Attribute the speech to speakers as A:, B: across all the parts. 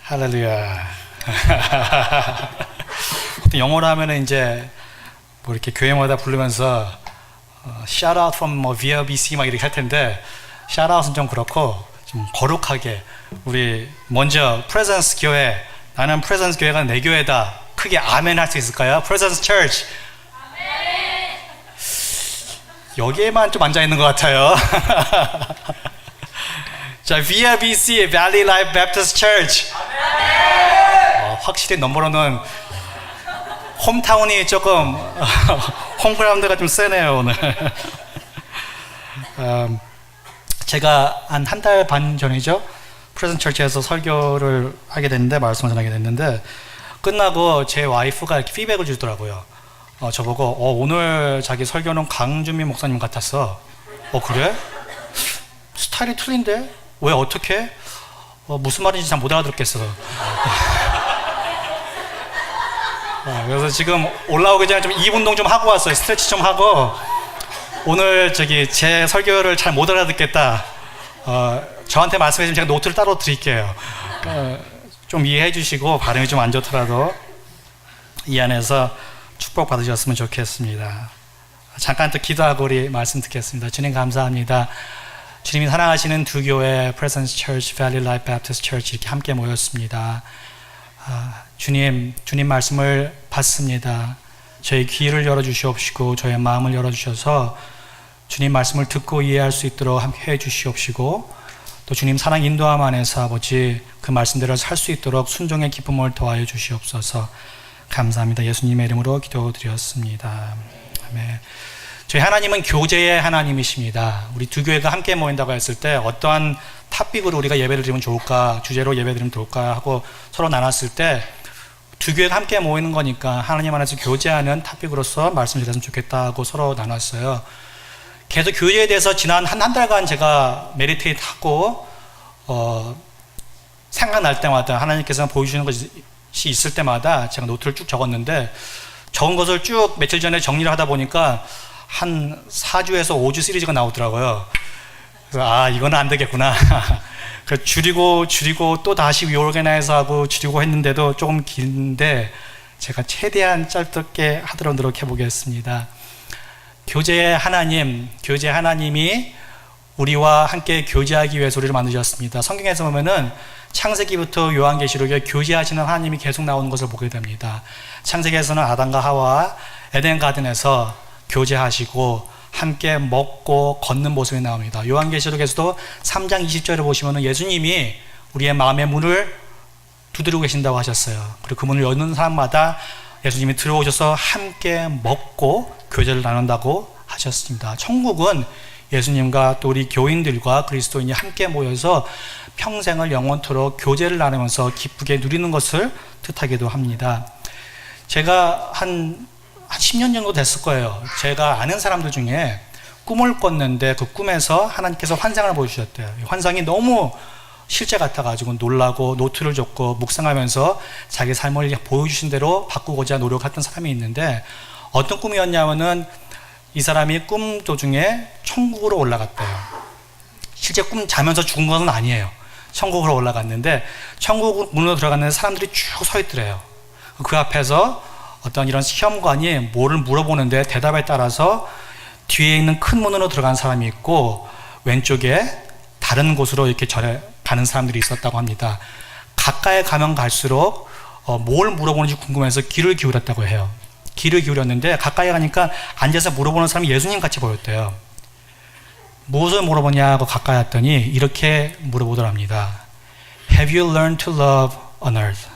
A: 할렐루야. 보통 영어로 하면은 이제 뭐 이렇게 교회마다 부르면서 shout out from 뭐 VLBC 막 이렇게 할 텐데 shout out은 좀 그렇고 좀 거룩하게 우리 먼저 프레젠스 교회, 나는 프레젠스 교회가 내 교회다, 크게 아멘 할 수 있을까요? 프레젠스 처치. 여기에만 좀 앉아 있는 것 같아요. 자, VLBC, Valley Life Baptist Church. 확실히 넘버로는 홈타운이 조금 홈그라운드가 좀 세네요 오늘. 제가 한 달 반 전이죠, 프레젠스 처치에서 설교를 하게 됐는데, 말씀을 전하게 됐는데, 끝나고 제 와이프가 이렇게 피드백을 주더라고요. 저보고 오늘 자기 설교는 강준민 목사님 같았어. 그래? 스타일이 틀린데? 왜 어떻게? 무슨 말인지 잘 못 알아듣겠어. 그래서 지금 올라오기 전에 좀 입 운동 좀 하고 왔어요. 스트레치 좀 하고. 오늘 제 설교를 잘 못 알아듣겠다. 저한테 말씀해 주시면 제가 노트를 따로 드릴게요. 좀 이해해 주시고, 발음이 좀 안 좋더라도 이 안에서 축복 받으셨으면 좋겠습니다. 잠깐 또 기도하고 우리 말씀 듣겠습니다. 주님 감사합니다. 주님이 사랑하시는 두 교회, 프레젠스 처치, 밸리 라이프 배프티스트 처치 이렇게 함께 모였습니다. 주님 말씀을 받습니다. 저희 귀를 열어주시옵시고 저의 마음을 열어주셔서 주님 말씀을 듣고 이해할 수 있도록 함께 해주시옵시고, 또 주님 사랑 인도함 안에서 아버지 그 말씀대로 살 수 있도록 순종의 기쁨을 더하여 주시옵소서. 감사합니다. 예수님의 이름으로 기도드렸습니다. 아멘. 저희 하나님은 교제의 하나님이십니다. 우리 두 교회가 함께 모인다고 했을 때 어떠한 탑픽으로 우리가 예배를 드리면 좋을까, 주제로 예배 드리면 좋을까 하고 서로 나눴을 때 두 교회가 함께 모이는 거니까 하나님 안에서 교제하는 탑픽으로서 말씀을 드렸으면 좋겠다 하고 서로 나눴어요. 계속 교제에 대해서 지난 한 달간 제가 메디테이트 하고 생각날 때마다 하나님께서 보여주시는 것이 있을 때마다 제가 노트를 쭉 적었는데, 적은 것을 쭉 며칠 전에 정리를 하다 보니까 한 4주에서 5주 시리즈가 나오더라고요. 그래서 이거는 안 되겠구나. 그래서 줄이고 또 다시 리오르게나이즈 하고 줄이고 했는데도 조금 긴데 제가 최대한 짧게 하도록 노력해 보겠습니다. 교제의 하나님이 우리와 함께 교제하기 위해서 우리를 만드셨습니다. 성경에서 보면은 창세기부터 요한계시록에 교제하시는 하나님이 계속 나오는 것을 보게 됩니다. 창세기에서는 아담과 하와 에덴 가든에서 교제하시고 함께 먹고 걷는 모습이 나옵니다. 요한계시록에서도 3장 20절을 보시면 예수님이 우리의 마음의 문을 두드리고 계신다고 하셨어요. 그리고 그 문을 여는 사람마다 예수님이 들어오셔서 함께 먹고 교제를 나눈다고 하셨습니다. 천국은 예수님과 또 우리 교인들과 그리스도인이 함께 모여서 평생을 영원토록 교제를 나누면서 기쁘게 누리는 것을 뜻하기도 합니다. 제가 한 10년 정도 됐을 거예요. 제가 아는 사람들 중에 꿈을 꿨는데 그 꿈에서 하나님께서 환상을 보여주셨대요. 환상이 너무 실제 같아가지고 놀라고 노트를 줬고 묵상하면서 자기 삶을 보여주신 대로 바꾸고자 노력했던 사람이 있는데, 어떤 꿈이었냐면은 이 사람이 꿈 도중에 천국으로 올라갔대요. 실제 꿈 자면서 죽은 것은 아니에요. 천국으로 올라갔는데 천국 문으로 들어갔는데 사람들이 쭉 서 있더래요. 그 앞에서 어떤 이런 시험관이 뭐를 물어보는데 대답에 따라서 뒤에 있는 큰 문으로 들어간 사람이 있고 왼쪽에 다른 곳으로 이렇게 가는 사람들이 있었다고 합니다. 가까이 가면 갈수록 뭘 물어보는지 궁금해서 귀를 기울였다고 해요. 귀를 기울였는데 가까이 가니까 앉아서 물어보는 사람이 예수님 같이 보였대요. 무엇을 물어보냐고 가까이 왔더니 이렇게 물어보더랍니다. Have you learned to love on earth?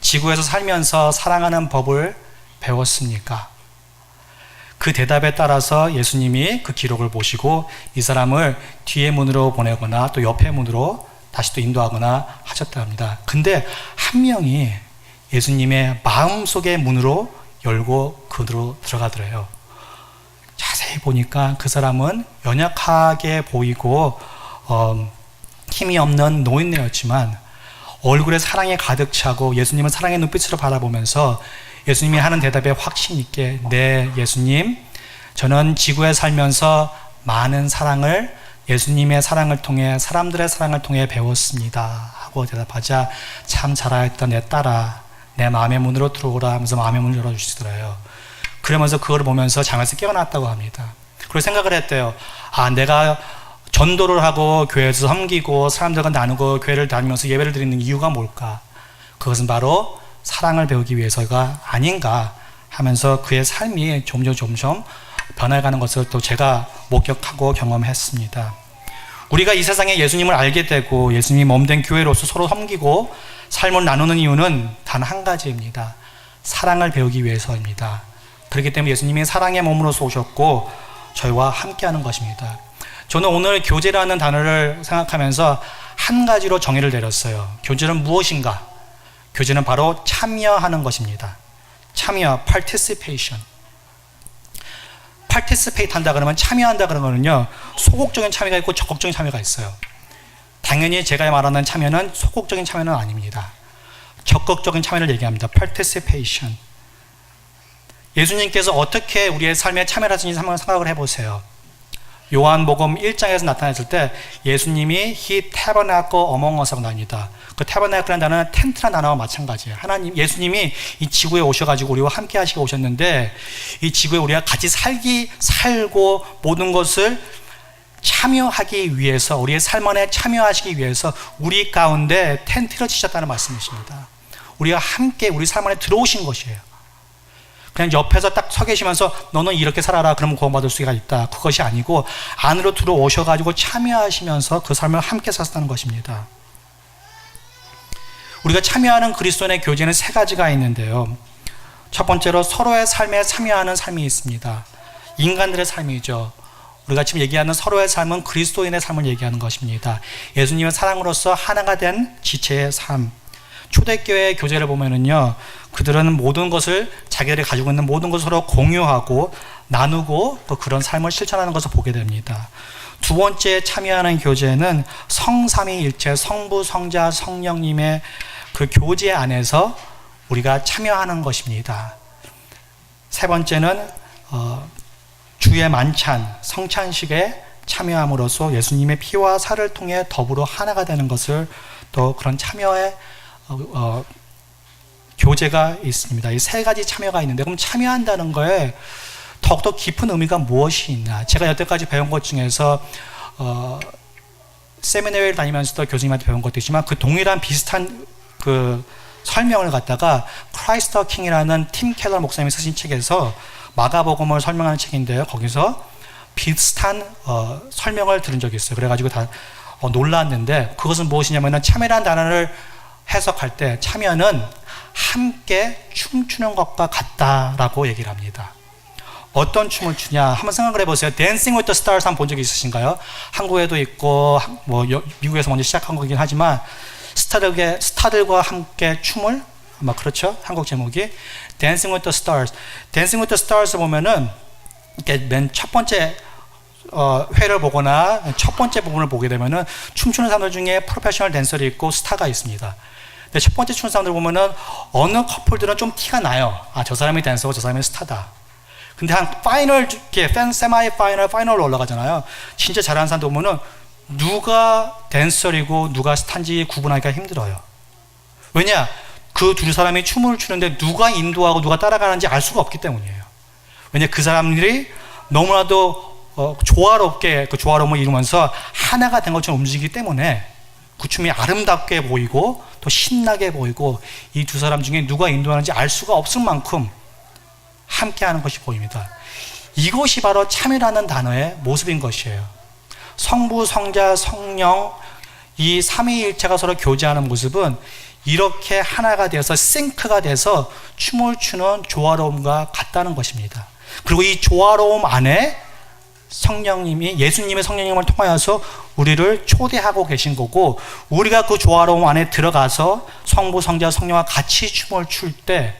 A: 지구에서 살면서 사랑하는 법을 배웠습니까? 그 대답에 따라서 예수님이 그 기록을 보시고 이 사람을 뒤에 문으로 보내거나 또 옆에 문으로 다시 또 인도하거나 하셨다고 합니다. 근데 한 명이 예수님의 마음속의 문으로 열고 그로 들어가더래요. 자세히 보니까 그 사람은 연약하게 보이고 힘이 없는 노인네였지만 얼굴에 사랑이 가득 차고 예수님은 사랑의 눈빛으로 바라보면서 예수님이 하는 대답에 확신 있게, 네 예수님, 저는 지구에 살면서 많은 사랑을, 예수님의 사랑을 통해, 사람들의 사랑을 통해 배웠습니다 하고 대답하자 참 잘하였던 내 딸아 내 마음의 문으로 들어오라 하면서 마음의 문을 열어주시더래요. 그러면서 그걸 보면서 잠에서 깨어났다고 합니다. 그리고 생각을 했대요. 아, 내가 전도를 하고 교회에서 섬기고 사람들과 나누고 교회를 다니면서 예배를 드리는 이유가 뭘까? 그것은 바로 사랑을 배우기 위해서가 아닌가 하면서 그의 삶이 점점 변해가는 것을 또 제가 목격하고 경험했습니다. 우리가 이 세상에 예수님을 알게 되고 예수님이 몸된 교회로서 서로 섬기고 삶을 나누는 이유는 단 한 가지입니다. 사랑을 배우기 위해서입니다. 그렇기 때문에 예수님이 사랑의 몸으로서 오셨고 저희와 함께하는 것입니다. 저는 오늘 교제라는 단어를 생각하면서 한 가지로 정의를 내렸어요. 교제는 무엇인가? 교제는 바로 참여하는 것입니다. 참여, participation. participate 한다 그러면 참여한다 그러면요, 소극적인 참여가 있고 적극적인 참여가 있어요. 당연히 제가 말하는 참여는 소극적인 참여는 아닙니다. 적극적인 참여를 얘기합니다. participation. 예수님께서 어떻게 우리의 삶에 참여를 하시는지 한번 생각을 해보세요. 요한복음 1장에서 나타났을 때 예수님이 He tabernacle among us라고 나옵니다. 그 tabernacle라는 단어는 텐트라는 단어와 마찬가지예요. 하나님, 예수님이 이 지구에 오셔가지고 우리와 함께 하시고 오셨는데 이 지구에 우리가 같이 살고 모든 것을 참여하기 위해서 우리의 삶 안에 참여하시기 위해서 우리 가운데 텐트를 치셨다는 말씀이십니다. 우리가 함께 우리 삶 안에 들어오신 것이에요. 그냥 옆에서 딱 서 계시면서 너는 이렇게 살아라 그러면 구원받을 수가 있다. 그것이 아니고 안으로 들어오셔가지고 참여하시면서 그 삶을 함께 사셨다는 것입니다. 우리가 참여하는 그리스도인의 교제는 세 가지가 있는데요. 첫 번째로 서로의 삶에 참여하는 삶이 있습니다. 인간들의 삶이죠. 우리가 지금 얘기하는 서로의 삶은 그리스도인의 삶을 얘기하는 것입니다. 예수님의 사랑으로서 하나가 된 지체의 삶. 초대교회의 교제를 보면은요, 그들은 모든 것을 자기들이 가지고 있는 모든 것을 서로 공유하고 나누고 또 그런 삶을 실천하는 것을 보게 됩니다. 두 번째 참여하는 교제는 성삼위일체 성부, 성자, 성령님의 그 교제 안에서 우리가 참여하는 것입니다. 세 번째는 주의 만찬, 성찬식에 참여함으로써 예수님의 피와 살을 통해 더불어 하나가 되는 것을 또 그런 참여의 교제가 있습니다. 이 세 가지 참여가 있는데 그럼 참여한다는 거에 더욱더 깊은 의미가 무엇이 있나? 제가 여태까지 배운 것 중에서 세미나리를 다니면서도 교수님한테 배운 것도 있지만 그 동일한 비슷한 그 설명을 갖다가 크라이스트 더 킹이라는 팀 켈러 목사님이 쓰신 책에서 마가복음을 설명하는 책인데요. 거기서 비슷한 설명을 들은 적이 있어요. 그래가지고 다 놀랐는데 그것은 무엇이냐면 참여라는 단어를 해석할 때 참여는 함께 춤추는 것과 같다라고 얘기를 합니다. 어떤 춤을 추냐 한번 생각을 해보세요. Dancing with the Stars 한번 본 적이 있으신가요? 한국에도 있고 뭐 미국에서 먼저 시작한 거긴 하지만 스타들과 함께 춤을 아마 그렇죠? 한국 제목이 Dancing with the Stars. Dancing with the Stars 보면은 이렇게 맨 첫 번째 회를 보거나 첫 번째 부분을 보게 되면은 춤추는 사람들 중에 프로페셔널 댄서도 있고 스타가 있습니다. 근데 첫 번째 추는 사람들 보면은 어느 커플들은 좀 티가 나요. 아, 저 사람이 댄서고 저 사람이 스타다. 근데 한 파이널, 세마이 파이널, 파이널로 올라가잖아요. 진짜 잘하는 사람들 보면은 누가 댄서이고 누가 스타인지 구분하기가 힘들어요. 왜냐? 그 두 사람이 춤을 추는데 누가 인도하고 누가 따라가는지 알 수가 없기 때문이에요. 왜냐? 그 사람들이 너무나도 조화롭게 그 조화로움을 이루면서 하나가 된 것처럼 움직이기 때문에 그 춤이 아름답게 보이고 또 신나게 보이고 이 두 사람 중에 누가 인도하는지 알 수가 없을 만큼 함께하는 것이 보입니다. 이것이 바로 참여라는 단어의 모습인 것이에요. 성부, 성자, 성령 이 삼위일체가 서로 교제하는 모습은 이렇게 하나가 되어서 싱크가 돼서 춤을 추는 조화로움과 같다는 것입니다. 그리고 이 조화로움 안에 성령님이 예수님의 성령님을 통하여서 우리를 초대하고 계신 거고 우리가 그 조화로움 안에 들어가서 성부, 성자, 성령과 같이 춤을 출 때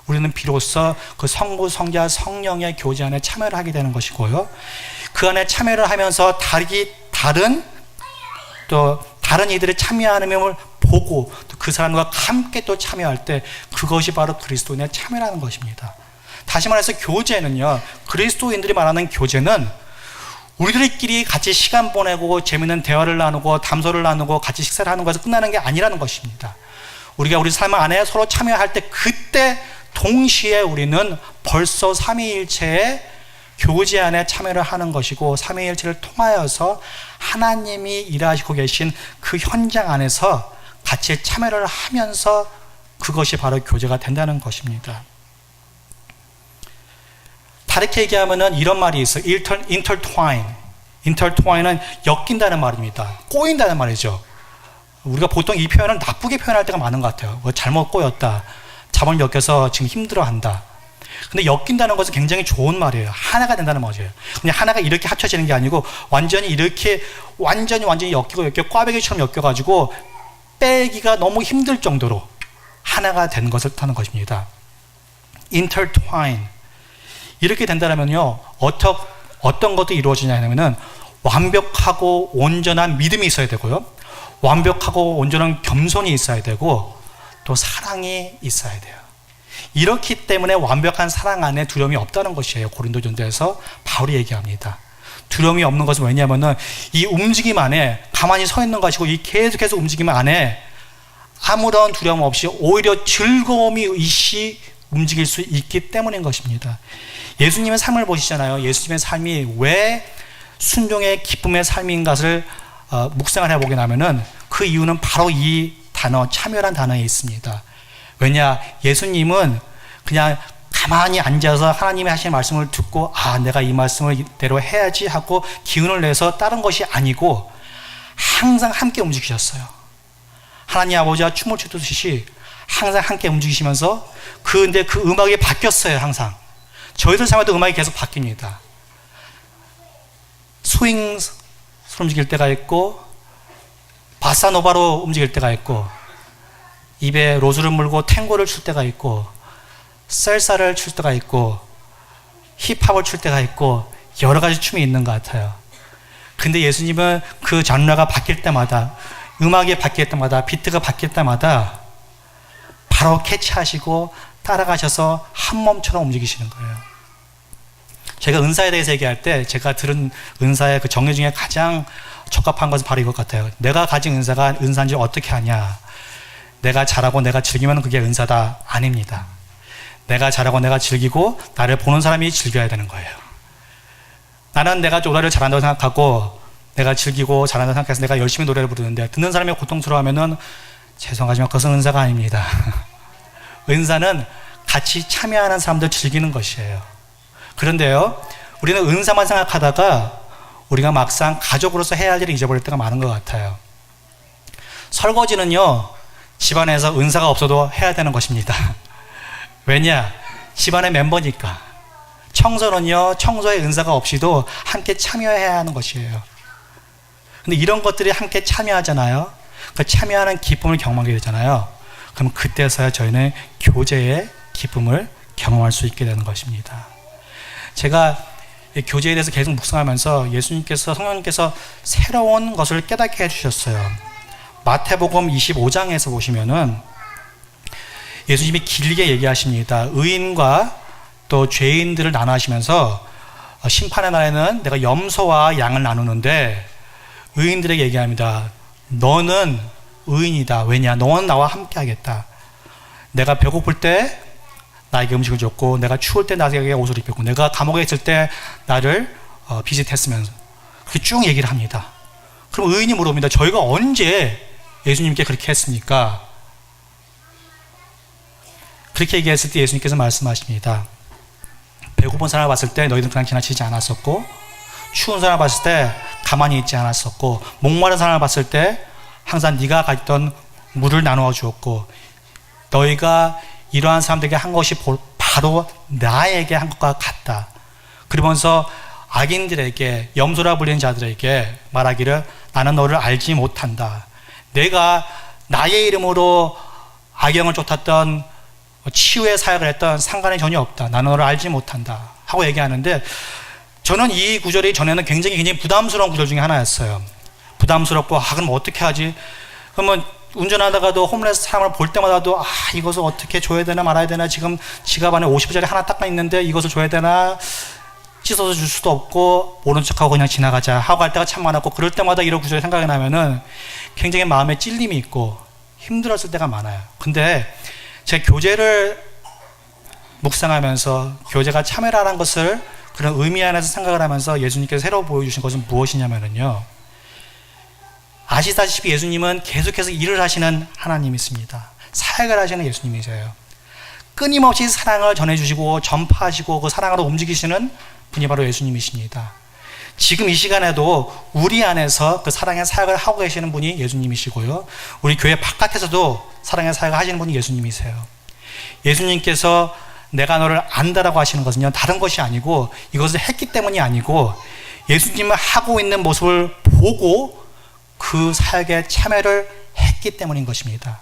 A: 우리는 비로소 그 성부, 성자, 성령의 교제 안에 참여를 하게 되는 것이고요. 그 안에 참여를 하면서 다른 이들의 참여하는 면을 보고 또 그 사람과 함께 또 참여할 때 그것이 바로 그리스도인의 참여라는 것입니다. 다시 말해서 교제는요, 그리스도인들이 말하는 교제는 우리들끼리 같이 시간 보내고 재밌는 대화를 나누고 담소를 나누고 같이 식사를 하는 것에서 끝나는 게 아니라는 것입니다. 우리가 우리 삶 안에 서로 참여할 때 그때 동시에 우리는 벌써 삼위일체의 교제 안에 참여를 하는 것이고 삼위일체를 통하여서 하나님이 일하시고 계신 그 현장 안에서 같이 참여를 하면서 그것이 바로 교제가 된다는 것입니다. 다르게 얘기하면은 이런 말이 있어요. intertwine은 엮인다는 말입니다. 꼬인다는 말이죠. 우리가 보통 이 표현을 나쁘게 표현할 때가 많은 것 같아요. 뭐 잘못 꼬였다, 잘못 엮여서 지금 힘들어한다. 근데 엮인다는 것은 굉장히 좋은 말이에요. 하나가 된다는 말이에요. 그냥 하나가 이렇게 합쳐지는 게 아니고 완전히 이렇게 완전히 엮이고 꽈배기처럼 엮여가지고 빼기가 너무 힘들 정도로 하나가 된 것을 뜻하는 것입니다. intertwine. 이렇게 된다면요, 어떤 것도 이루어지냐 하면은 완벽하고 온전한 믿음이 있어야 되고요, 완벽하고 온전한 겸손이 있어야 되고, 또 사랑이 있어야 돼요. 이렇기 때문에 완벽한 사랑 안에 두려움이 없다는 것이에요. 고린도전서에서 바울이 얘기합니다. 두려움이 없는 것은 왜냐하면은 이 움직임 안에 가만히 서 있는 것이고 이 계속해서 움직임 안에 아무런 두려움 없이 오히려 즐거움이 의시 움직일 수 있기 때문인 것입니다. 예수님의 삶을 보시잖아요. 예수님의 삶이 왜 순종의 기쁨의 삶인 것을 묵상을 해보게 되면은 그 이유는 바로 이 단어, 참여란 단어에 있습니다. 왜냐, 예수님은 그냥 가만히 앉아서 하나님이 하시는 말씀을 듣고 내가 이 말씀을 이대로 해야지 하고 기운을 내서 다른 것이 아니고 항상 함께 움직이셨어요. 하나님 아버지와 춤을 추듯이 항상 함께 움직이시면서 근데 그 음악이 바뀌었어요. 항상 저희들 삶에도 음악이 계속 바뀝니다. 스윙으로 움직일 때가 있고 바사노바로 움직일 때가 있고 입에 로즈를 물고 탱고를 출 때가 있고 셀사를 출 때가 있고 힙합을 출 때가 있고 여러 가지 춤이 있는 것 같아요. 근데 예수님은 그 장르가 바뀔 때마다, 음악이 바뀔 때마다, 비트가 바뀔 때마다 바로 캐치하시고 따라가셔서 한 몸처럼 움직이시는 거예요. 제가 은사에 대해서 얘기할 때 제가 들은 은사의 그 정리 중에 가장 적합한 것은 바로 이것 같아요. 내가 가진 은사가 은사인지 어떻게 아냐, 내가 잘하고 내가 즐기면 그게 은사다. 아닙니다. 내가 잘하고 내가 즐기고 나를 보는 사람이 즐겨야 되는 거예요. 나는 내가 노래를 잘한다고 생각하고 내가 즐기고 잘한다고 생각해서 내가 열심히 노래를 부르는데 듣는 사람이 고통스러워하면은 죄송하지만 그것은 은사가 아닙니다. 은사는 같이 참여하는 사람들 즐기는 것이에요. 그런데요, 우리는 은사만 생각하다가 우리가 막상 가족으로서 해야 할 일을 잊어버릴 때가 많은 것 같아요. 설거지는요, 집안에서 은사가 없어도 해야 되는 것입니다. 왜냐? 집안의 멤버니까. 청소는요, 청소의 은사가 없이도 함께 참여해야 하는 것이에요. 근데 이런 것들이 함께 참여하잖아요. 그 참여하는 기쁨을 경험하게 되잖아요. 그럼 그때서야 저희는 교제의 기쁨을 경험할 수 있게 되는 것입니다. 제가 교제에 대해서 계속 묵상하면서 예수님께서, 성령님께서 새로운 것을 깨닫게 해주셨어요. 마태복음 25장에서 보시면은 예수님이 길게 얘기하십니다. 의인과 또 죄인들을 나눠하시면서 심판의 날에는 내가 염소와 양을 나누는데 의인들에게 얘기합니다. 너는 의인이다. 왜냐? 너는 나와 함께 하겠다. 내가 배고플 때 나에게 음식을 줬고, 내가 추울 때 나에게 옷을 입혔고, 내가 감옥에 있을 때 나를 비짓했으면서 그렇게 쭉 얘기를 합니다. 그럼 의인이 물어봅니다. 저희가 언제 예수님께 그렇게 했습니까? 그렇게 얘기했을 때 예수님께서 말씀하십니다. 배고픈 사람을 봤을 때 너희들은 그냥 지나치지 않았었고, 추운 사람을 봤을 때 가만히 있지 않았었고, 목마른 사람을 봤을 때 항상 네가 가졌던 물을 나누어 주었고, 너희가 이러한 사람들에게 한 것이 바로 나에게 한 것과 같다. 그러면서 악인들에게, 염소라 불리는 자들에게 말하기를 나는 너를 알지 못한다. 내가 나의 이름으로 악영을 쫓았던 치유의 사역을 했던 상관이 전혀 없다. 나는 너를 알지 못한다 하고 얘기하는데, 저는 이 구절이 전에는 굉장히 부담스러운 구절 중에 하나였어요. 부담스럽고 그럼 어떻게 하지? 그러면 운전하다가도 홈레스 사람을 볼 때마다도 이것을 어떻게 줘야 되나 말아야 되나, 지금 지갑 안에 50원짜리 하나 딱 있는데 이것을 줘야 되나, 씻어서 줄 수도 없고 모른 척하고 그냥 지나가자 하고 갈 때가 참 많았고, 그럴 때마다 이런 구절이 생각이 나면은 굉장히 마음에 찔림이 있고 힘들었을 때가 많아요. 근데 제 교제를 묵상하면서 교제가 참회라는 것을 그런 의미 안에서 생각을 하면서 예수님께서 새로 보여주신 것은 무엇이냐면요, 아시다시피 예수님은 계속해서 일을 하시는 하나님이십니다. 사역을 하시는 예수님이세요. 끊임없이 사랑을 전해주시고 전파하시고 그 사랑으로 움직이시는 분이 바로 예수님이십니다. 지금 이 시간에도 우리 안에서 그 사랑의 사역을 하고 계시는 분이 예수님이시고요, 우리 교회 바깥에서도 사랑의 사역을 하시는 분이 예수님이세요. 예수님께서 내가 너를 안다라고 하시는 것은요, 다른 것이 아니고 이것을 했기 때문이 아니고 예수님을 하고 있는 모습을 보고 그 사역에 참여를 했기 때문인 것입니다.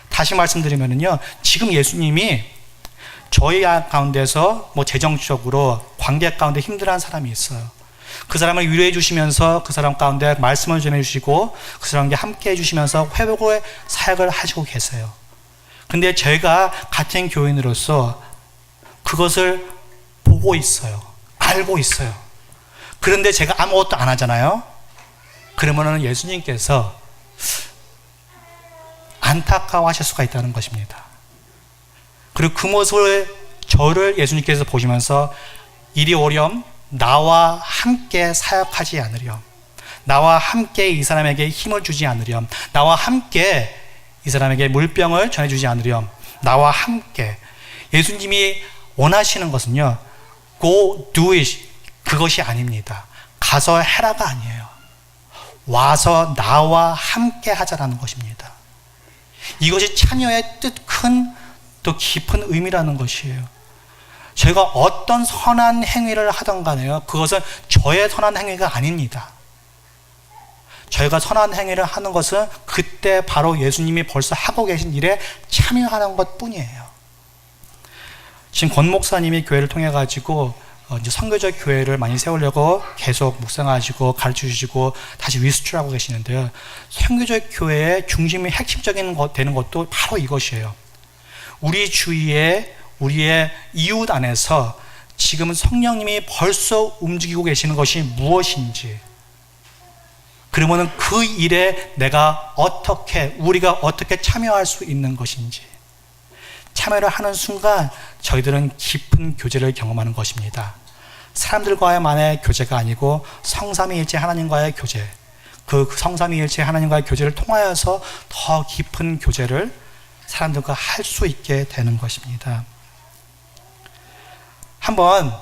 A: 다시 말씀드리면요, 지금 예수님이 저희 가운데서 재정적으로 관계 가운데 힘들어하는 사람이 있어요. 그 사람을 위로해 주시면서 그 사람 가운데 말씀을 전해 주시고 그 사람과 함께 해 주시면서 회복의 사역을 하시고 계세요. 근데 저희가 같은 교인으로서 그것을 보고 있어요. 알고 있어요. 그런데 제가 아무것도 안 하잖아요. 그러면은 예수님께서 안타까워하실 수가 있다는 것입니다. 그리고 그 모습을 저를 예수님께서 보시면서 이리 오렴, 나와 함께 사역하지 않으렴, 나와 함께 이 사람에게 힘을 주지 않으렴, 나와 함께 이 사람에게 물병을 전해주지 않으렴, 나와 함께. 예수님이 원하시는 것은요, go do it, 그것이 아닙니다. 가서 해라가 아니에요. 와서 나와 함께 하자라는 것입니다. 이것이 참여의 뜻 큰 또 깊은 의미라는 것이에요. 저희가 어떤 선한 행위를 하던 간에요, 그것은 저의 선한 행위가 아닙니다. 저희가 선한 행위를 하는 것은 그때 바로 예수님이 벌써 하고 계신 일에 참여하는 것 뿐이에요. 지금 권 목사님이 교회를 통해 가지고 이제 선교적 교회를 많이 세우려고 계속 묵상하시고 가르쳐 주시고 다시 리스트하고 계시는데요, 선교적 교회의 중심이 핵심적인 되는 것도 바로 이것이에요. 우리 주위에 우리의 이웃 안에서 지금 성령님이 벌써 움직이고 계시는 것이 무엇인지, 그러면은 그 일에 우리가 어떻게 참여할 수 있는 것인지, 참여를 하는 순간 저희들은 깊은 교제를 경험하는 것입니다. 사람들과의만의 교제가 아니고 성삼위일체 하나님과의 교제, 그 성삼위일체 하나님과의 교제를 통하여서 더 깊은 교제를 사람들과 할 수 있게 되는 것입니다. 한번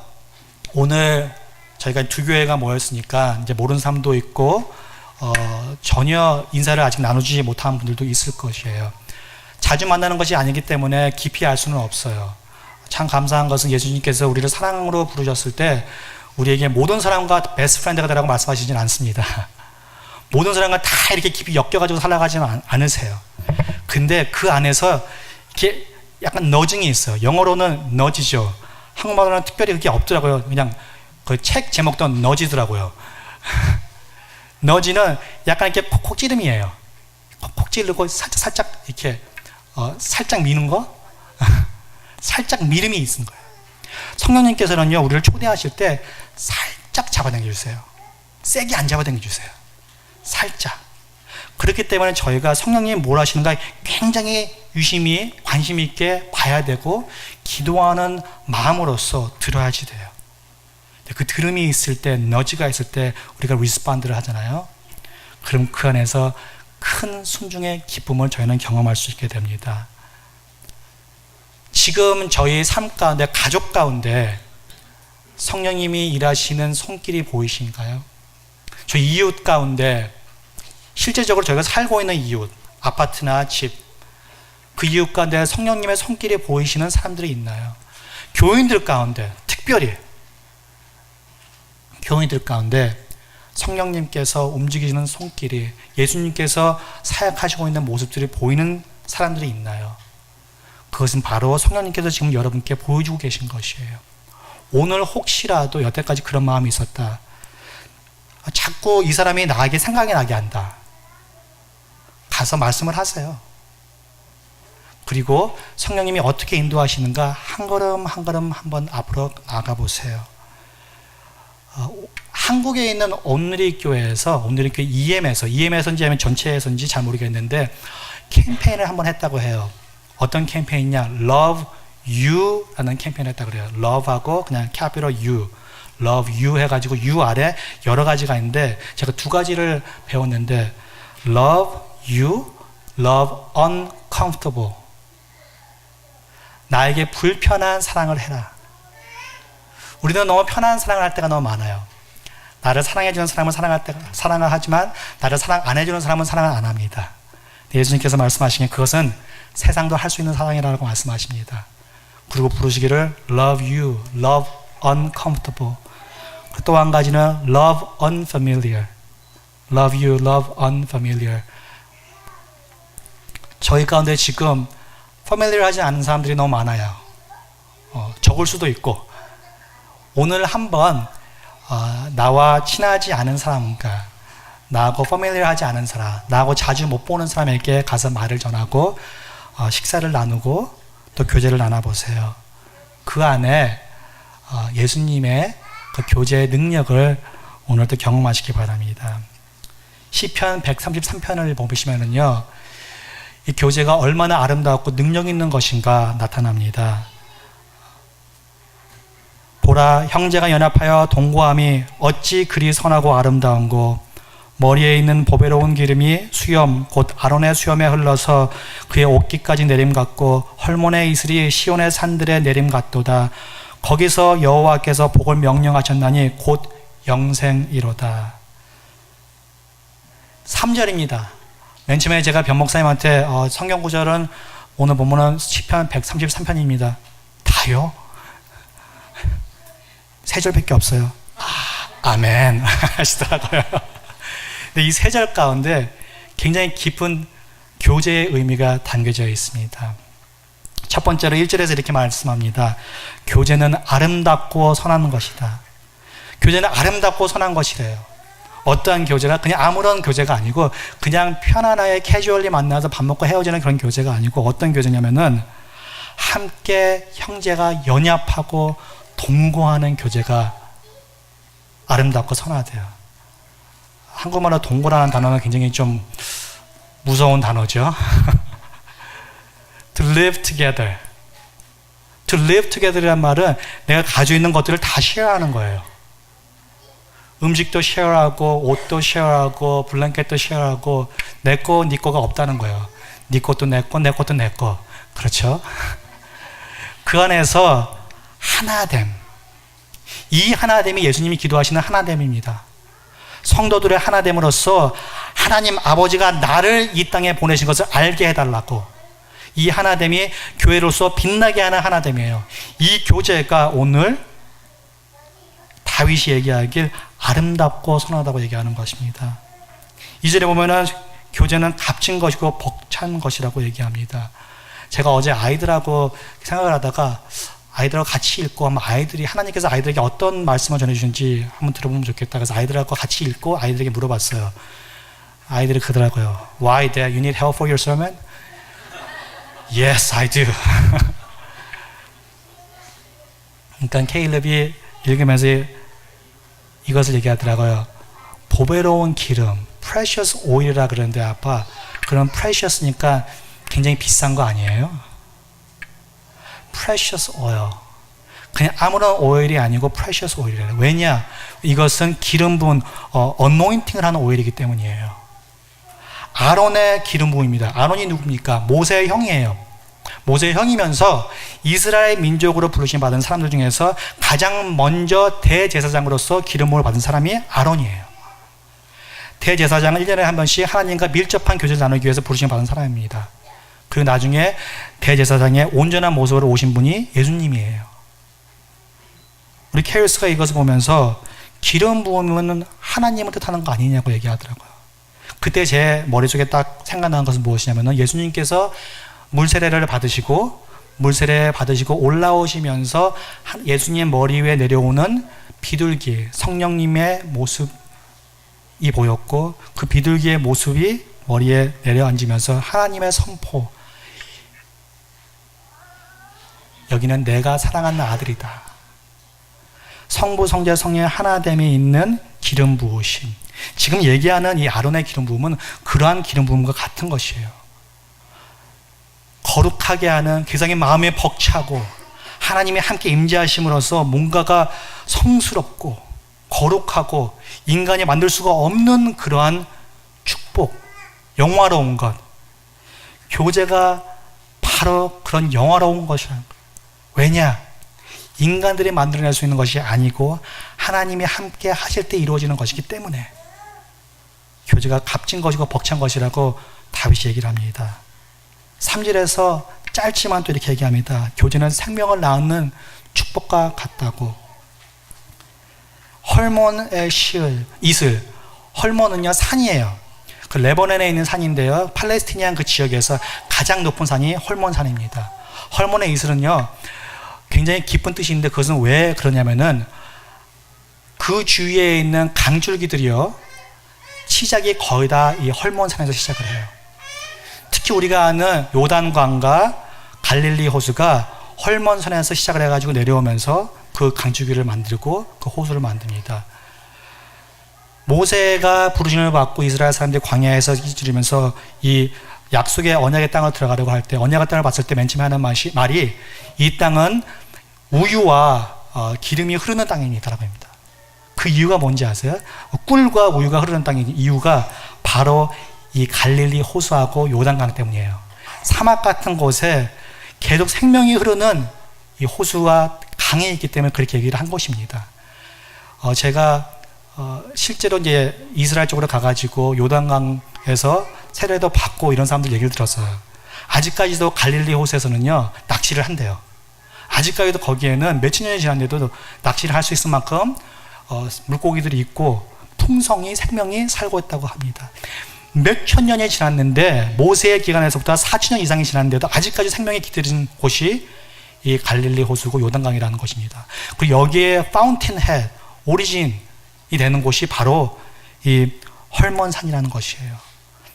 A: 오늘 저희가 두 교회가 모였으니까 이제 모르는 사람도 있고 전혀 인사를 아직 나누지 못한 분들도 있을 것이에요. 자주 만나는 것이 아니기 때문에 깊이 알 수는 없어요. 참 감사한 것은 예수님께서 우리를 사랑으로 부르셨을 때 우리에게 모든 사람과 베스트 프렌드가 되라고 말씀하시진 않습니다. 모든 사람과 다 이렇게 깊이 엮여가지고 살아가지는 않으세요. 근데 그 안에서 이렇게 약간 너징이 있어요. 영어로는 너지죠. 한국말로는 특별히 그게 없더라고요. 그냥 그 책 제목도 너지더라고요. 너지는 약간 이렇게 콕콕 찌름이에요. 콕콕 찌르고 살짝 이렇게 살짝 미는 거? 살짝 미름이 있는 거예요. 성령님께서는요, 우리를 초대하실 때 살짝 잡아당겨 주세요. 세게 안 잡아당겨 주세요. 살짝. 그렇기 때문에 저희가 성령님이 뭘 하시는가 굉장히 유심히 관심 있게 봐야 되고 기도하는 마음으로서 들어야지 돼요. 그 들음이 있을 때, 너지가 있을 때 우리가 리스폰드를 하잖아요. 그럼 그 안에서 큰 순종의 기쁨을 저희는 경험할 수 있게 됩니다. 지금 저희 삶 가운데, 가족 가운데 성령님이 일하시는 손길이 보이신가요? 저희 이웃 가운데 실제적으로 저희가 살고 있는 이웃, 아파트나 집, 그 이웃 가운데 성령님의 손길이 보이시는 사람들이 있나요? 교인들 가운데, 특별히 교인들 가운데 성령님께서 움직이시는 손길이, 예수님께서 사역하시고 있는 모습들이 보이는 사람들이 있나요? 그것은 바로 성령님께서 지금 여러분께 보여주고 계신 것이에요. 오늘 혹시라도 여태까지 그런 마음이 있었다, 자꾸 이 사람이 나에게 생각이 나게 한다, 가서 말씀을 하세요. 그리고 성령님이 어떻게 인도하시는가 한 걸음 한 걸음 한번 앞으로 나가 보세요. 한국에 있는 온누리교회에서 EM에서인지 아니면 전체에서인지 잘 모르겠는데 캠페인을 한번 했다고 해요. 어떤 캠페인이냐? Love You라는 캠페인을 했다고 그래요. Love하고 그냥 capital U, Love You 해가지고 U 아래 여러 가지가 있는데 제가 두 가지를 배웠는데 Love You, Love Uncomfortable. 나에게 불편한 사랑을 해라. 우리는 너무 편한 사랑을 할 때가 너무 많아요. 나를 사랑해주는 사람은 사랑을 하지만 나를 사랑 안 해주는 사람은 사랑을 안 합니다. 예수님께서 말씀하시기에 그것은 세상도 할 수 있는 사랑이라고 말씀하십니다. 그리고 부르시기를 love you, love uncomfortable. 또 한 가지는 love unfamiliar. love you, love unfamiliar. 저희 가운데 지금 familiar 하지 않은 사람들이 너무 많아요. 적을 수도 있고 오늘 한번 나와 친하지 않은 사람과 나하고 familiar 하지 않은 사람, 나하고 자주 못 보는 사람에게 가서 말을 전하고 식사를 나누고 또 교제를 나눠보세요. 그 안에 예수님의 그 교제의 능력을 오늘도 경험하시기 바랍니다. 시편 133편을 보시면은요, 이 교제가 얼마나 아름답고 능력 있는 것인가 나타납니다. 보라, 형제가 연합하여 동거함이 어찌 그리 선하고 아름다운고, 머리에 있는 보배로운 기름이 수염 곧 아론의 수염에 흘러서 그의 옷깃까지 내림 같고 헐몬의 이슬이 시온의 산들에 내림 같도다. 거기서 여호와께서 복을 명령하셨나니 곧 영생이로다. 3절입니다. 맨 처음에 제가 변 목사님한테 성경 구절은 오늘 본문은 시편 133편입니다. 다요? 3절밖에 없어요. 아멘 하시더라고요. 근데 이 3절 가운데 굉장히 깊은 교제의 의미가 담겨져 있습니다. 첫 번째로 1절에서 이렇게 말씀합니다. 교제는 아름답고 선한 것이다. 교제는 아름답고 선한 것이래요. 어떠한 교제가 그냥 아무런 교제가 아니고 그냥 편안하게 캐주얼리 만나서 밥 먹고 헤어지는 그런 교제가 아니고 어떤 교제냐면은 함께 형제가 연합하고 동거하는 교제가 아름답고 선하대요. 한국말로 동거라는 단어는 굉장히 좀 무서운 단어죠. To live together. To live together이란 말은 내가 가지고 있는 것들을 다 쉐어하는 거예요. 음식도 쉐어하고 옷도 쉐어하고 블랭켓도 쉐어하고 내 거, 네 거가 없다는 거예요. 네 것도 내 거, 내 것도 내 거. 그렇죠? 그 안에서 하나됨. 이 하나됨이 예수님이 기도하시는 하나됨입니다. 성도들의 하나됨으로써 하나님 아버지가 나를 이 땅에 보내신 것을 알게 해달라고, 이 하나됨이 교회로서 빛나게 하는 하나됨이에요. 이 교제가 오늘 다윗이 얘기하길 아름답고 선하다고 얘기하는 것입니다. 2절에 보면은 교제는 값진 것이고 벅찬 것이라고 얘기합니다. 제가 어제 아이들하고 생각을 하다가 아이들하고 같이 읽고 하면 하나님께서 아이들에게 어떤 말씀을 전해주신지 한번 들어보면 좋겠다. 그래서 아이들하고 같이 읽고 아이들에게 물어봤어요. 아이들이 그러더라고요. Why, Dad? You need help for your sermon? Yes, I do. 그러니까 케일럽이 읽으면서 이것을 얘기하더라고요. 보배로운 기름, precious oil이라 그러는데 아빠, 그런 precious니까 굉장히 비싼 거 아니에요? precious oil. 그냥 아무런 오일이 아니고 precious oil이래요. 왜냐? 이것은 기름 부은 anointing을 하는 오일이기 때문이에요. 아론의 기름 부음입니다. 아론이 누굽니까? 모세의 형이에요. 모세의 형이면서 이스라엘 민족으로 부르심 받은 사람들 중에서 가장 먼저 대제사장으로서 기름 부음을 받은 사람이 아론이에요. 대제사장은 1년에 한 번씩 하나님과 밀접한 교제를 나누기 위해서 부르심 받은 사람입니다. 그리고 나중에 대제사장의 온전한 모습으로 오신 분이 예수님이에요. 우리 케이오스가 이것을 보면서 기름 부음은 하나님을 뜻하는 거 아니냐고 얘기하더라고요. 그때 제 머릿속에 딱 생각나는 것은 무엇이냐면 예수님께서 물세례를 받으시고 올라오시면서 예수님 머리 위에 내려오는 비둘기, 성령님의 모습이 보였고 그 비둘기의 모습이 머리에 내려앉으면서 하나님의 선포, 여기는 내가 사랑하는 아들이다. 성부, 성자, 성령 하나됨이 있는 기름 부으심. 지금 얘기하는 이 아론의 기름 부음은 그러한 기름 부음과 같은 것이에요. 거룩하게 하는, 세상의 마음에 벅차고 하나님이 함께 임재하심으로써 뭔가가 성스럽고 거룩하고 인간이 만들 수가 없는 그러한 축복, 영화로운 것. 교제가 바로 그런 영화로운 것이라는 거예요. 왜냐? 인간들이 만들어낼 수 있는 것이 아니고 하나님이 함께 하실 때 이루어지는 것이기 때문에 교제가 값진 것이고 벅찬 것이라고 다윗이 얘기를 합니다. 3절에서 짧지만 또 이렇게 얘기합니다. 교제는 생명을 낳는 축복과 같다고. 헐몬의 이슬. 헐몬은요, 산이에요. 그 레바논에 있는 산인데요, 팔레스티니안 그 지역에서 가장 높은 산이 헐몬산입니다. 헐몬의 이슬은요, 굉장히 깊은 뜻이 있는데 그것은 왜 그러냐면은 그 주위에 있는 강줄기들이요, 시작이 거의 다 이 헐몬산에서 시작을 해요. 특히 우리가 아는 요단강과 갈릴리 호수가 헐몬산에서 시작을 해가지고 내려오면서 그 강줄기를 만들고 그 호수를 만듭니다. 모세가 부르심을 받고 이스라엘 사람들이 광야에서 이주리면서 이 약속의 언약의 땅을 들어가려고 할 때, 언약의 땅을 봤을 때 맨 처음에 하는 말이 이 땅은 우유와 기름이 흐르는 땅입니다라고 합니다. 그 이유가 뭔지 아세요? 꿀과 우유가 흐르는 땅의 이유가 바로 이 갈릴리 호수하고 요단강 때문이에요. 사막 같은 곳에 계속 생명이 흐르는 이 호수와 강이 있기 때문에 그렇게 얘기를 한 것입니다. 제가 실제로 이제 이스라엘 쪽으로 가가지고 요단강에서 세례도 받고 이런 사람들 얘기를 들었어요. 아직까지도 갈릴리 호수에서는요, 낚시를 한대요. 아직까지도 거기에는 몇천 년이 지났는데도 낚시를 할 수 있을 만큼 물고기들이 있고 풍성이 생명이 살고 있다고 합니다. 몇천 년이 지났는데 모세의 기간에서부터 4천 년 이상이 지났는데도 아직까지 생명이 깃들인 곳이 이 갈릴리 호수고 요단강이라는 것입니다. 그리고 여기에 파운틴 헤드, 오리진이 되는 곳이 바로 이 헐몬산이라는 것이에요.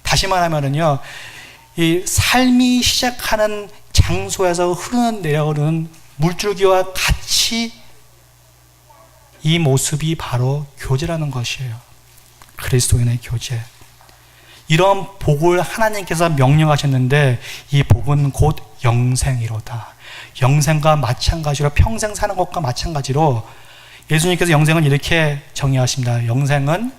A: 다시 말하면은요, 이 삶이 시작하는 장소에서 내려오는 물줄기와 같이 이 모습이 바로 교제라는 것이에요. 그리스도인의 교제. 이런 복을 하나님께서 명령하셨는데 이 복은 곧 영생이로다. 영생과 마찬가지로 평생 사는 것과 마찬가지로 예수님께서 영생은 이렇게 정의하십니다. 영생은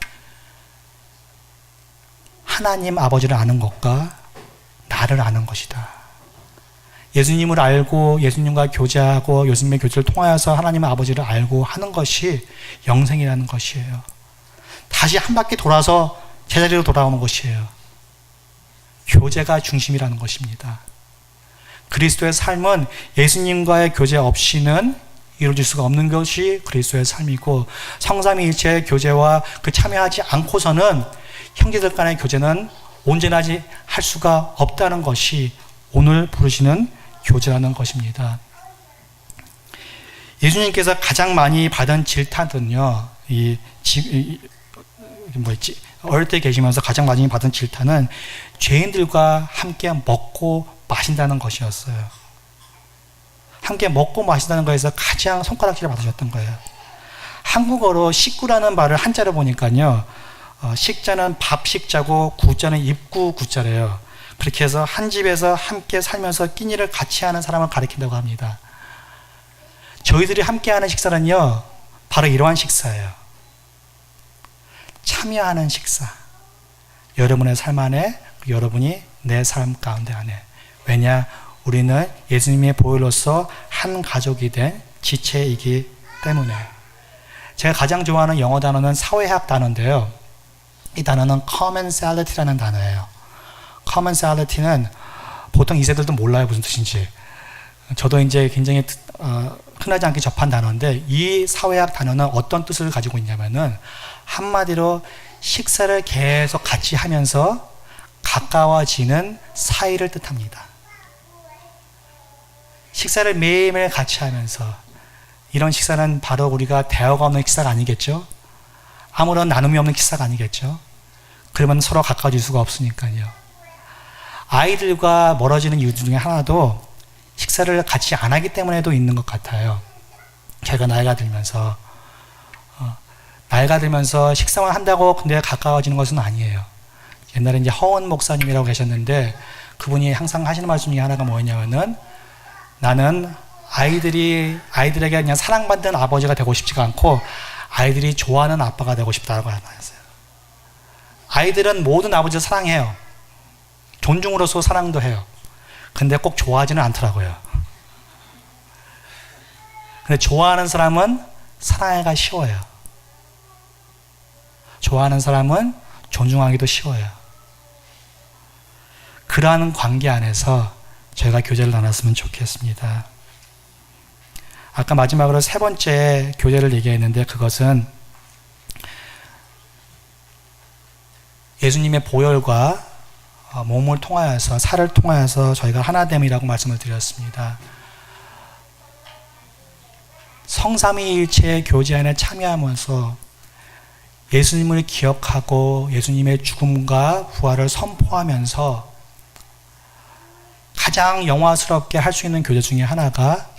A: 하나님 아버지를 아는 것과 나를 아는 것이다. 예수님을 알고 예수님과 교제하고 예수님의 교제를 통하여서 하나님 아버지를 알고 하는 것이 영생이라는 것이에요. 다시 한 바퀴 돌아서 제자리로 돌아오는 것이에요. 교제가 중심이라는 것입니다. 그리스도의 삶은 예수님과의 교제 없이는 이루어질 수가 없는 것이 그리스도의 삶이고, 성삼위일체의 교제와 그 참여하지 않고서는 형제들 간의 교제는 온전하지 할 수가 없다는 것이 오늘 부르시는 교제라는 것입니다. 예수님께서 가장 많이 받은 질타는요, 어릴 때 계시면서 가장 많이 받은 질타는 죄인들과 함께 먹고 마신다는 것이었어요. 함께 먹고 마신다는 것에서 가장 손가락질을 받으셨던 거예요. 한국어로 식구라는 말을 한자로 보니까요, 식자는 밥 식자고 구자는 입구 구자래요. 그렇게 해서 한 집에서 함께 살면서 끼니를 같이 하는 사람을 가리킨다고 합니다. 저희들이 함께 하는 식사는요, 바로 이러한 식사예요. 참여하는 식사. 여러분의 삶 안에, 여러분이 내 삶 가운데 안에. 왜냐? 우리는 예수님의 보혈로서 한 가족이 된 지체이기 때문에. 제가 가장 좋아하는 영어 단어는 사회학 단어인데요, 이 단어는 commensality라는 단어예요. commensality는 보통 이세들도 몰라요, 무슨 뜻인지. 저도 이제 굉장히 흔하지 않게 접한 단어인데, 이 사회학 단어는 어떤 뜻을 가지고 있냐면은 한마디로 식사를 계속 같이 하면서 가까워지는 사이를 뜻합니다. 식사를 매일매일 같이 하면서, 이런 식사는 바로 우리가 대화가 없는 식사가 아니겠죠? 아무런 나눔이 없는 식사가 아니겠죠? 그러면 서로 가까워질 수가 없으니까요. 아이들과 멀어지는 이유 중에 하나도 식사를 같이 안 하기 때문에도 있는 것 같아요. 제가 나이가 들면서 나이가 들면서 식사만 한다고 근데 가까워지는 것은 아니에요. 옛날에 이제 허원 목사님이라고 계셨는데 그분이 항상 하시는 말씀 중에 하나가 뭐였냐면은 나는 아이들에게 그냥 사랑받는 아버지가 되고 싶지가 않고 아이들이 좋아하는 아빠가 되고 싶다고 하셨어요. 아이들은 모든 아버지를 사랑해요. 존중으로서 사랑도 해요. 근데 꼭 좋아하지는 않더라고요. 근데 좋아하는 사람은 사랑하기가 쉬워요. 좋아하는 사람은 존중하기도 쉬워요. 그러한 관계 안에서 저희가 교제를 나눴으면 좋겠습니다. 아까 마지막으로 세 번째 교제를 얘기했는데 그것은 예수님의 보혈과 몸을 통하여서 살을 통하여서 저희가 하나됨이라고 말씀을 드렸습니다. 성삼위일체의 교제 안에 참여하면서 예수님을 기억하고 예수님의 죽음과 부활을 선포하면서 가장 영화스럽게 할 수 있는 교제 중에 하나가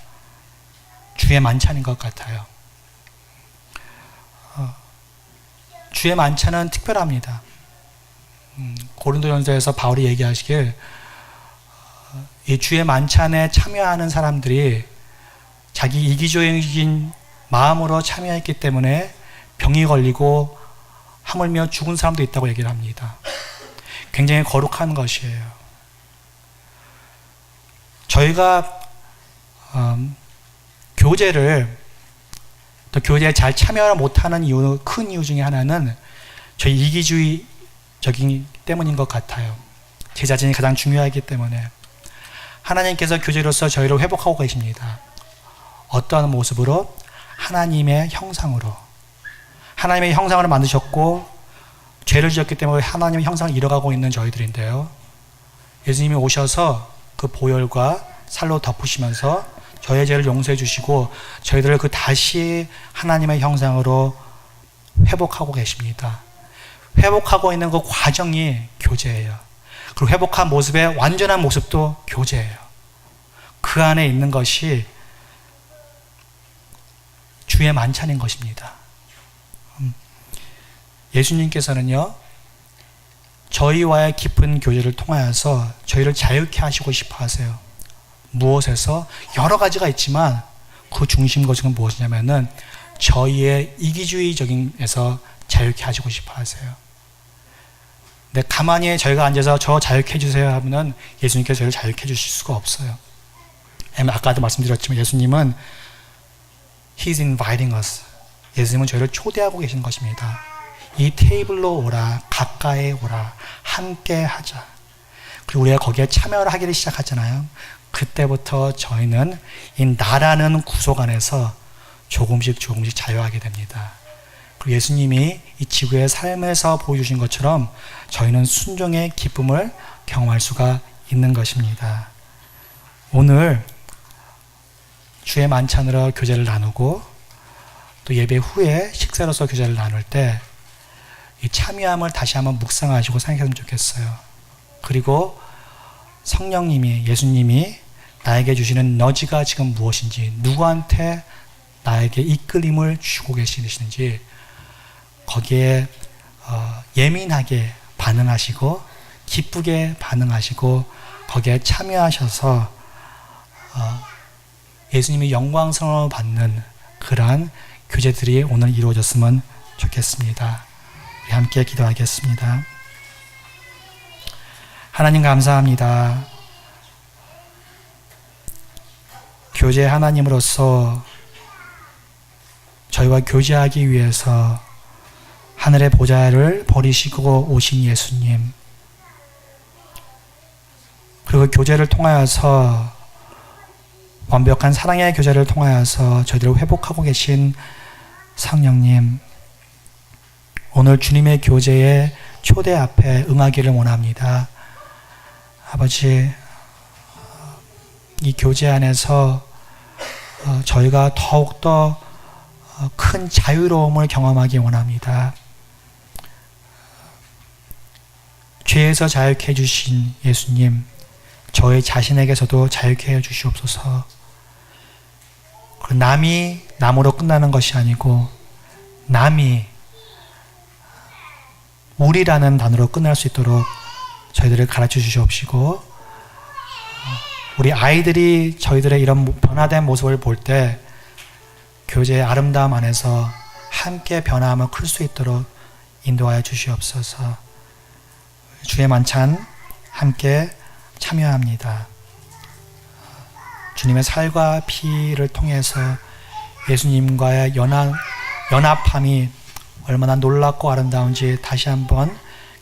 A: 주의 만찬인 것 같아요. 주의 만찬은 특별합니다. 고린도전서에서 바울이 얘기하시길 이 주의 만찬에 참여하는 사람들이 자기 이기적인 마음으로 참여했기 때문에 병이 걸리고 하물며 죽은 사람도 있다고 얘기를 합니다. 굉장히 거룩한 것이에요. 저희가 교제를 또 교제에 잘 참여를 못하는 큰 이유 중에 하나는 저희 이기주의적인 때문인 것 같아요. 제 자신이 가장 중요하기 때문에. 하나님께서 교제로서 저희를 회복하고 계십니다. 어떠한 모습으로? 하나님의 형상으로. 하나님의 형상으로 만드셨고 죄를 지었기 때문에 하나님의 형상을 잃어가고 있는 저희들인데요. 예수님이 오셔서 그 보혈과 살로 덮으시면서 저의 죄를 용서해 주시고 저희들을 그 다시 하나님의 형상으로 회복하고 계십니다. 회복하고 있는 그 과정이 교제예요. 그리고 회복한 모습의 완전한 모습도 교제예요. 그 안에 있는 것이 주의 만찬인 것입니다. 예수님께서는요, 저희와의 깊은 교제를 통하여서 저희를 자유케 하시고 싶어 하세요. 무엇에서? 여러 가지가 있지만 그 중심 것은 무엇이냐면은 저희의 이기주의적인에서 자유케 하시고 싶어 하세요. 근데 가만히 저희가 앉아서 저 자유케 해주세요 하면은 예수님께서 저희를 자유케 해주실 수가 없어요. 아까도 말씀드렸지만 예수님은 He's inviting us. 예수님은 저희를 초대하고 계신 것입니다. 이 테이블로 오라, 가까이 오라, 함께 하자. 그리고 우리가 거기에 참여를 하기를 시작하잖아요. 그때부터 저희는 이 나라는 구속 안에서 조금씩 자유하게 됩니다. 그리고 예수님이 이 지구의 삶에서 보여주신 것처럼 저희는 순종의 기쁨을 경험할 수가 있는 것입니다. 오늘 주의 만찬으로 교제를 나누고 또 예배 후에 식사로서 교제를 나눌 때 이 참여함을 다시 한번 묵상하시고 생각했으면 좋겠어요. 그리고 성령님이, 예수님이 나에게 주시는 너지가 지금 무엇인지, 누구한테 나에게 이끌림을 주고 계시는지 거기에 예민하게 반응하시고 기쁘게 반응하시고 거기에 참여하셔서 예수님이 영광스러움을 받는 그러한 교제들이 오늘 이루어졌으면 좋겠습니다. 우리 함께 기도하겠습니다. 하나님 감사합니다. 교제 하나님으로서 저희와 교제하기 위해서 하늘의 보좌를 버리시고 오신 예수님, 그리고 교제를 통하여서 완벽한 사랑의 교제를 통하여서 저희들을 회복하고 계신 성령님, 오늘 주님의 교제의 초대 앞에 응하기를 원합니다. 아버지, 이 교제 안에서 저희가 더욱더 큰 자유로움을 경험하기 원합니다. 죄에서 자유케 해주신 예수님, 저희 자신에게서도 자유케 해주시옵소서. 남이 남으로 끝나는 것이 아니고 남이 우리라는 단어로 끝날 수 있도록 저희들을 가르쳐 주시옵시고, 우리 아이들이 저희들의 이런 변화된 모습을 볼 때 교제의 아름다움 안에서 함께 변화함을 클 수 있도록 인도하여 주시옵소서. 주의 만찬 함께 참여합니다. 주님의 살과 피를 통해서 예수님과의 연합함이 얼마나 놀랍고 아름다운지 다시 한번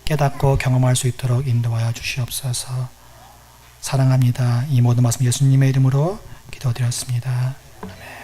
A: 깨닫고 경험할 수 있도록 인도하여 주시옵소서. 사랑합니다. 이 모든 말씀 예수님의 이름으로 기도드렸습니다. 아멘.